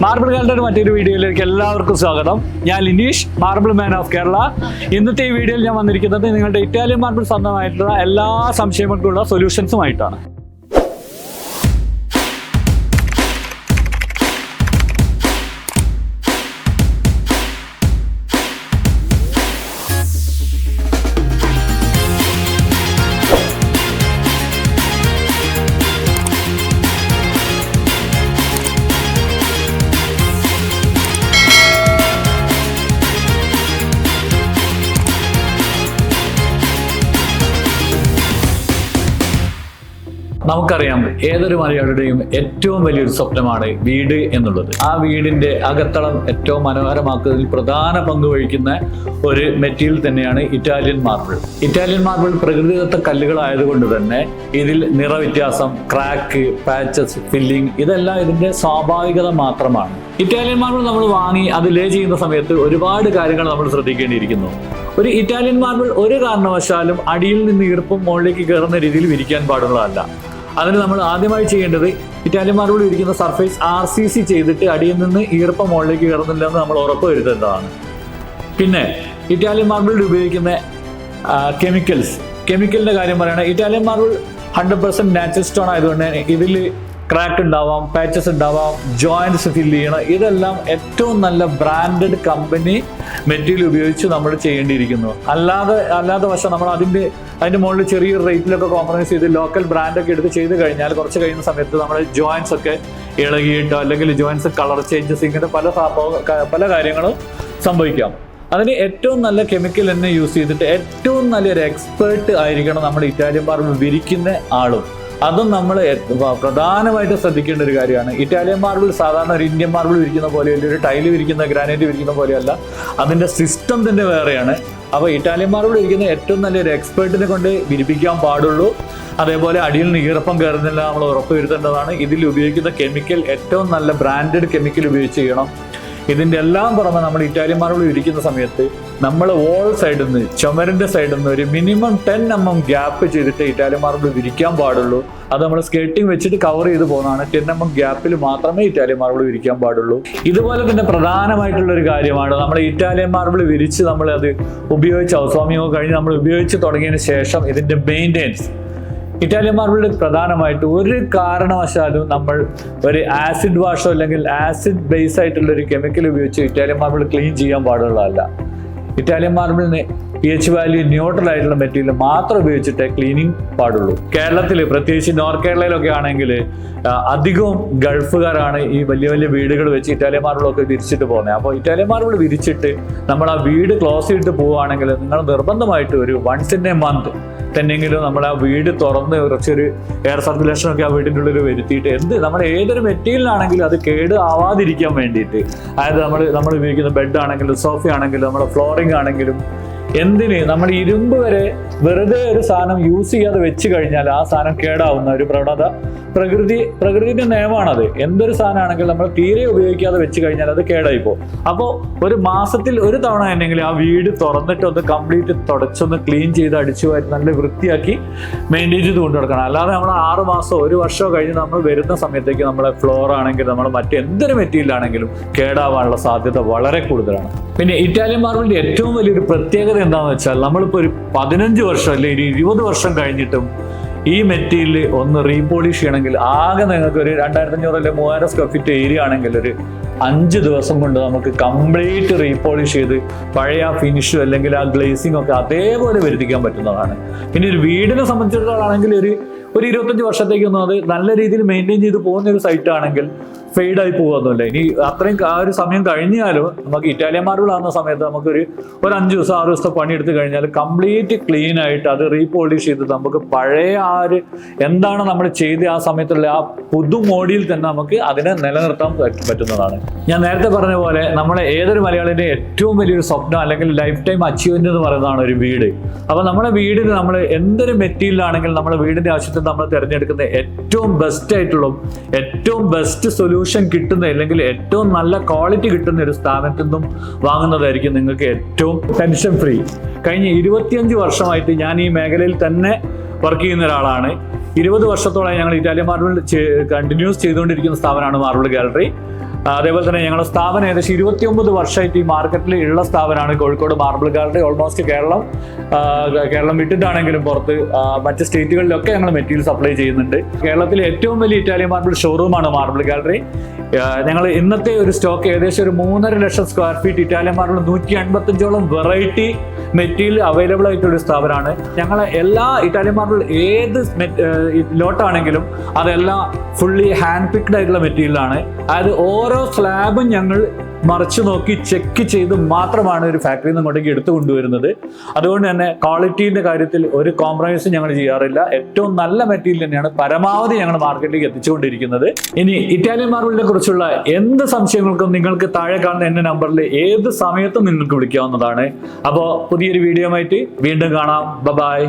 Marble ഗാലറിയുടെ മറ്റൊരു വീഡിയോയിലേക്ക് എല്ലാവർക്കും സ്വാഗതം. ഞാൻ Lineesh, marble man of Kerala. ഇന്നത്തെ ഈ വീഡിയോയിൽ ഞാൻ വന്നിരിക്കുന്നത് നിങ്ങളുടെ ഇറ്റാലിയൻ മാർബിൾ സ്വന്തമായിട്ടുള്ള എല്ലാ സംശയങ്ങൾക്കുള്ള സൊല്യൂഷൻസുമായിട്ടാണ്. നമുക്കറിയാം, ഏതൊരു മലയാളിയുടെയും ഏറ്റവും വലിയൊരു സ്വപ്നമാണ് വീട് എന്നുള്ളത്. ആ വീടിന്റെ അകത്തളം ഏറ്റവും മനോഹരമാക്കുന്നതിൽ പ്രധാന പങ്ക് വഹിക്കുന്ന ഒരു മെറ്റീരിയൽ തന്നെയാണ് ഇറ്റാലിയൻ മാർബിൾ. ഇറ്റാലിയൻ മാർബിൾ പ്രകൃതിദത്ത കല്ലുകളായതുകൊണ്ട് തന്നെ ഇതിൽ നിറവ്യത്യാസം, ക്രാക്ക്, പാച്ചസ്, ഫില്ലിംഗ് ഇതെല്ലാം ഇതിന്റെ സ്വാഭാവികത മാത്രമാണ്. ഇറ്റാലിയൻ മാർബിൾ നമ്മൾ വാങ്ങി അത് ലേ ചെയ്യുന്ന സമയത്ത് ഒരുപാട് കാര്യങ്ങൾ നമ്മൾ ശ്രദ്ധിക്കേണ്ടിയിരിക്കുന്നു. ഒരു ഇറ്റാലിയൻ മാർബിൾ ഒരു കാരണവശാലും അടിയിൽ നിന്ന് ഈർപ്പം മുകളിലേക്ക് കയറുന്ന രീതിയിൽ വിരിക്കാൻ പാടുള്ളതല്ല. അതിന് നമ്മൾ ആദ്യമായി ചെയ്യേണ്ടത് ഇറ്റാലിയൻ മാർബിൾ വിരിക്കുന്ന സർഫേസ് RCC ചെയ്തിട്ട് അടിയിൽ നിന്ന് ഈർപ്പം മുകളിലേക്ക് കയറുന്നില്ല എന്ന് നമ്മൾ ഉറപ്പ് വരുത്തേണ്ടതാണ്. പിന്നെ ഇറ്റാലിയൻ മാർബിളിൽ ഉപയോഗിക്കുന്ന കെമിക്കലിന്റെ കാര്യം പറയുകയാണെങ്കിൽ ഇറ്റാലിയൻ മാർബിൾ 100% നാച്ചുറൽ സ്റ്റോൺ ആയതുകൊണ്ട് ഇതിൽ ക്രാക്ക് ഉണ്ടാവാം, പാച്ചസ് ഉണ്ടാവാം, ജോയിന്റ്സ് ഫില്ല് ചെയ്യണം. ഇതെല്ലാം ഏറ്റവും നല്ല ബ്രാൻഡഡ് കമ്പനി മെറ്റീരിയൽ ഉപയോഗിച്ച് നമ്മൾ ചെയ്യേണ്ടിയിരിക്കുന്നു. അല്ലാതെ വശം നമ്മൾ അതിന്റെ മുകളിൽ ചെറിയൊരു റേറ്റിലൊക്കെ കോംപ്രമൈസ് ചെയ്ത് ലോക്കൽ ബ്രാൻഡൊക്കെ എടുത്ത് ചെയ്ത് കഴിഞ്ഞാൽ കുറച്ച് കഴിയുന്ന സമയത്ത് നമ്മുടെ ജോയിന്റ്സ് ഒക്കെ ഇളകിയിട്ടോ അല്ലെങ്കിൽ ജോയിന്റ്സ് കളർ ചേഞ്ചസ് ഇങ്ങനെ പല കാര്യങ്ങളും സംഭവിക്കാം. അതിന് ഏറ്റവും നല്ല കെമിക്കൽ തന്നെ യൂസ് ചെയ്തിട്ട് ഏറ്റവും നല്ലൊരു എക്സ്പേർട്ട് ആയിരിക്കണം നമ്മുടെ ഇറ്റാലിയൻ മാർബിൾ വിരിക്കുന്ന ആളും. അതും നമ്മൾ പ്രധാനമായിട്ട് ശ്രദ്ധിക്കേണ്ട ഒരു കാര്യമാണ്. ഇറ്റാലിയൻ മാർബിൾ സാധാരണ ഒരു ഇന്ത്യൻ മാർബിൾ വിരിക്കുന്ന പോലെയല്ല, ഒരു ടൈല് വിരിക്കുന്ന ഗ്രാനൈറ്റ് വിരിക്കുന്ന പോലെയല്ല. അതിൻ്റെ സിസ്റ്റം തന്നെ വേറെയാണ്. അപ്പോൾ ഇറ്റാലിയൻ മാർബിൾ വിരിക്കുന്ന ഏറ്റവും നല്ലൊരു എക്സ്പേർട്ടിനെ കൊണ്ട് വിരിപ്പിക്കാൻ പാടുള്ളൂ. അതേപോലെ അടിയിൽ നിന്ന് ഈർപ്പം കയറുന്നില്ല നമ്മൾ ഉറപ്പ് വരുത്തേണ്ടതാണ്. ഇതിൽ ഉപയോഗിക്കുന്ന കെമിക്കൽ ഏറ്റവും നല്ല ബ്രാൻഡഡ് കെമിക്കൽ ഉപയോഗിച്ച് ചെയ്യണം. ഇതിൻ്റെ എല്ലാം പുറമെ നമ്മൾ ഇറ്റാലിയൻ മാർബിൾ വിരിക്കുന്ന സമയത്ത് നമ്മൾ വോൾ സൈഡിൽ നിന്ന്, ചുമരിൻ്റെ സൈഡിൽ നിന്ന് ഒരു മിനിമം 10 mm ഗ്യാപ്പ് ചെയ്തിട്ട് ഇറ്റാലിയൻ മാർബിൾ വിരിക്കാൻ പാടുള്ളൂ. അത് നമ്മൾ സ്കേർട്ടിങ് വെച്ചിട്ട് കവർ ചെയ്ത് പോകുന്നതാണ്. 10 mm ഗ്യാപ്പിൽ മാത്രമേ ഇറ്റാലിയൻ മാർബിൾ വിരിക്കാൻ പാടുള്ളൂ. ഇതുപോലെ തന്നെ പ്രധാനമായിട്ടുള്ള ഒരു കാര്യമാണ് നമ്മൾ ഇറ്റാലിയൻ മാർബിൾ വിരിച്ച് നമ്മൾ അത് ഉപയോഗിച്ച് ഹൗസ്വാമിങ്ങോ കഴിഞ്ഞ് നമ്മൾ ഉപയോഗിച്ച് തുടങ്ങിയതിന് ശേഷം ഇതിൻ്റെ മെയിൻ്റെനൻസ്. ഇറ്റാലിയൻ മാർബിളിൽ പ്രധാനമായിട്ട് ഒരു കാരണവശാലും നമ്മൾ ഒരു ആസിഡ് വാഷോ അല്ലെങ്കിൽ ആസിഡ് ബേസ് ആയിട്ടുള്ള ഒരു കെമിക്കൽ ഉപയോഗിച്ച് ഇറ്റാലിയൻ മാർബിൾ ക്ലീൻ ചെയ്യാൻ പാടുള്ളതല്ല. ഇറ്റാലിയൻ മാർബിളിന് pH വാല്യൂ ന്യൂട്രൽ ആയിട്ടുള്ള മെറ്റീരിയൽ മാത്രം ഉപയോഗിച്ചിട്ടേ ക്ലീനിങ് പാടുള്ളൂ. കേരളത്തിൽ പ്രത്യേകിച്ച് നോർത്ത് കേരളയിലൊക്കെ ആണെങ്കിൽ അധികവും ഗൾഫുകാരാണ് ഈ വലിയ വലിയ വീടുകൾ വെച്ച് ഇറ്റാലിയൻ മാർബിളൊക്കെ വിരിച്ചിട്ട് പോകുന്നത്. അപ്പോൾ ഇറ്റാലിയൻ മാർബിൾ വിരിച്ചിട്ട് നമ്മൾ ആ വീട് ക്ലോസ് ചെയ്തിട്ട് പോവുകയാണെങ്കിൽ നിങ്ങൾ നിർബന്ധമായിട്ട് ഒരു once in a month തന്നെങ്കിലും നമ്മൾ ആ വീട് തുറന്ന് കുറച്ചൊരു എയർ സർക്കുലേഷൻ ഒക്കെ ആ വീടിൻ്റെ ഉള്ളിൽ വരുത്തിയിട്ട് നമ്മുടെ ഏതൊരു മെറ്റീരിയലാണെങ്കിലും അത് കേട് ആവാതിരിക്കാൻ വേണ്ടിയിട്ട്, അതായത് നമ്മൾ ഉപയോഗിക്കുന്ന ബെഡ് ആണെങ്കിലും സോഫ ആണെങ്കിലും നമ്മുടെ ഫ്ലോറിംഗ് ആണെങ്കിലും എന്തിന് നമ്മൾ ഇരുമ്പ് വരെ വെറുതെ ഒരു സാധനം യൂസ് ചെയ്യാതെ വെച്ച് കഴിഞ്ഞാൽ ആ സാധനം കേടാവുന്ന ഒരു പ്രവണത പ്രകൃതിയുടെ നിയമമാണത്. എന്തൊരു സാധനമാണെങ്കിലും നമ്മൾ തീരെ ഉപയോഗിക്കാതെ വെച്ച് കഴിഞ്ഞാൽ അത് കേടായി പോകും. അപ്പോൾ ഒരു മാസത്തിൽ ഒരു തവണ തന്നെങ്കിലും ആ വീട് തുറന്നിട്ട് ഒന്ന് കംപ്ലീറ്റ് തുടച്ചൊന്ന് ക്ലീൻ ചെയ്ത് അടിച്ചു വാരി നല്ല വൃത്തിയാക്കി മെയിൻറ്റെയിൻ ചെയ്ത് കൊണ്ടു നടക്കണം. അല്ലാതെ നമ്മൾ 6 മാസമോ 1 വർഷമോ കഴിഞ്ഞ് നമ്മൾ വരുന്ന സമയത്തേക്ക് നമ്മളെ ഫ്ലോർ ആണെങ്കിലും നമ്മൾ മറ്റെന്തൊരു മെറ്റീരിയൽ ആണെങ്കിലും കേടാവാനുള്ള സാധ്യത വളരെ കൂടുതലാണ്. പിന്നെ ഇറ്റാലിയൻ മാർബിളിന്റെ ഏറ്റവും വലിയൊരു പ്രത്യേകത എന്താണെന്ന് വെച്ചാൽ നമ്മളിപ്പോൾ ഒരു 15 വർഷം അല്ലെങ്കിൽ 20 വർഷം കഴിഞ്ഞിട്ടും ഈ മെറ്റീരിയൽ ഒന്ന് റീപോളിഷ് ചെയ്യണമെങ്കിൽ ആകെ നിങ്ങൾക്ക് ഒരു 2500 അല്ലെങ്കിൽ 3000 സ്ക്വയർ ഫീറ്റ് ഏരിയ ആണെങ്കിൽ ഒരു 5 ദിവസം കൊണ്ട് നമുക്ക് കംപ്ലീറ്റ് റീപോളിഷ് ചെയ്ത് പഴയ ആ ഫിനിഷും അല്ലെങ്കിൽ ആ ഗ്ലേസിംഗ് ഒക്കെ അതേപോലെ വരുത്തിക്കാൻ പറ്റുന്നതാണ്. പിന്നെ ഒരു വീടിനെ സംബന്ധിച്ചിടത്തോളം ആണെങ്കിൽ ഒരു 25 വർഷത്തേക്കൊന്നും അത് നല്ല രീതിയിൽ മെയിൻറ്റെയിൻ ചെയ്ത് പോകുന്ന ഒരു സൈറ്റ് ആണെങ്കിൽ ഫെയ്ഡായി പോകുന്നില്ല. ഇനി അത്രയും ആ ഒരു സമയം കഴിഞ്ഞാലും നമുക്ക് ഇറ്റാലിയൻ മാർബിൾ ആകുന്ന സമയത്ത് നമുക്കൊരു 5 ദിവസം 6 ദിവസത്തെ പണിയെടുത്ത് കഴിഞ്ഞാൽ കംപ്ലീറ്റ് ക്ലീൻ ആയിട്ട് അത് റീപോളിഷ് ചെയ്ത് നമുക്ക് പഴയ ആ ഒരു എന്താണ് നമ്മൾ ചെയ്ത് ആ സമയത്തുള്ള ആ പുതു മോഡിയിൽ തന്നെ നമുക്ക് അതിനെ നിലനിർത്താൻ പറ്റുന്നതാണ്. ഞാൻ നേരത്തെ പറഞ്ഞ പോലെ നമ്മളെ ഏതൊരു മലയാളിയുടെ ഏറ്റവും വലിയൊരു സ്വപ്നം അല്ലെങ്കിൽ ലൈഫ് ടൈം അച്ചീവ്മെന്റ് എന്ന് പറയുന്നതാണ് ഒരു വീട്. അപ്പോൾ നമ്മുടെ വീടിന് നമ്മൾ എന്തൊരു മെറ്റീരിയൽ ആണെങ്കിൽ നമ്മുടെ വീടിന്റെ ആവശ്യത്തിന് നമ്മൾ തിരഞ്ഞെടുക്കുന്ന ഏറ്റവും ബെസ്റ്റ് ആയിട്ടുള്ള ഏറ്റവും ബെസ്റ്റ് സൊല്യൂഷൻ കിട്ടുന്ന അല്ലെങ്കിൽ ഏറ്റവും നല്ല ക്വാളിറ്റി കിട്ടുന്ന ഒരു സ്ഥാനത്തു നിന്നും വാങ്ങുന്നതായിരിക്കും നിങ്ങൾക്ക് ഏറ്റവും ടെൻഷൻ ഫ്രീ. കഴിഞ്ഞ 25 വർഷമായിട്ട് ഞാൻ ഈ മേഖലയിൽ തന്നെ വർക്ക് ചെയ്യുന്ന ഒരാളാണ്. 20 വർഷത്തോളം ഞങ്ങൾ ഇറ്റാലിയൻ മാർബിൾ കണ്ടിന്യൂസ് ചെയ്തുകൊണ്ടിരിക്കുന്ന സ്ഥാപനമാണ് മാർബിൾ ഗാലറി. അതേപോലെ തന്നെ ഞങ്ങളുടെ സ്ഥാപനം ഏകദേശം 29 വർഷമായിട്ട് ഈ മാർക്കറ്റിൽ ഉള്ള സ്ഥാപനമാണ് Kozhikode marble gallery. Almost Keralam വിട്ടിട്ടാണെങ്കിലും പുറത്ത് മറ്റ് സ്റ്റേറ്റുകളിലൊക്കെ ഞങ്ങൾ മെറ്റീരിയൽ സപ്ലൈ ചെയ്യുന്നുണ്ട്. കേരളത്തിലെ ഏറ്റവും വലിയ ഇറ്റാലിയൻ മാർബിൾ ഷോറൂമാണ് മാർബിൾ ഗാലറി. ഞങ്ങൾ ഇന്നത്തെ ഒരു സ്റ്റോക്ക് ഏകദേശം ഒരു 3.5 ലക്ഷം സ്ക്വയർ ഫീറ്റ് ഇറ്റാലിയൻ മാർബിൾ 155ഓളം വെറൈറ്റി മെറ്റീരിയൽ അവൈലബിൾ ആയിട്ടൊരു സ്ഥാപനമാണ്. ഞങ്ങളെ എല്ലാ ഇറ്റാലിയൻ മാർബിൾ ഏത് ലോട്ടാണെങ്കിലും അതെല്ലാം ഫുള്ളി ഹാൻഡ് പിക്ഡ് ആയിട്ടുള്ള മെറ്റീരിയലാണ്. അതായത് ഓരോ സ്ലാബും ഞങ്ങൾ മറിച്ച് നോക്കി ചെക്ക് ചെയ്ത് മാത്രമാണ് ഒരു ഫാക്ടറിയിൽ നിന്ന് ഇങ്ങോട്ടേക്ക് എടുത്തു കൊണ്ടുവരുന്നത്. അതുകൊണ്ട് തന്നെ ക്വാളിറ്റീൻ്റെ കാര്യത്തിൽ ഒരു കോംപ്രമൈസും ഞങ്ങൾ ചെയ്യാറില്ല. ഏറ്റവും നല്ല മെറ്റീരിയൽ തന്നെയാണ് പരമാവധി ഞങ്ങൾ മാർക്കറ്റിലേക്ക് എത്തിച്ചുകൊണ്ടിരിക്കുന്നത്. ഇനി ഇറ്റാലിയൻ മാർബിളിനെ കുറിച്ചുള്ള എന്ത് സംശയങ്ങൾക്കും നിങ്ങൾക്ക് താഴെ കാണുന്ന എൻ്റെ നമ്പറിൽ ഏത് സമയത്തും നിങ്ങൾക്ക് വിളിക്കാവുന്നതാണ്. അപ്പോൾ പുതിയൊരു വീഡിയോ ആയിട്ട് വീണ്ടും കാണാം. ബൈ.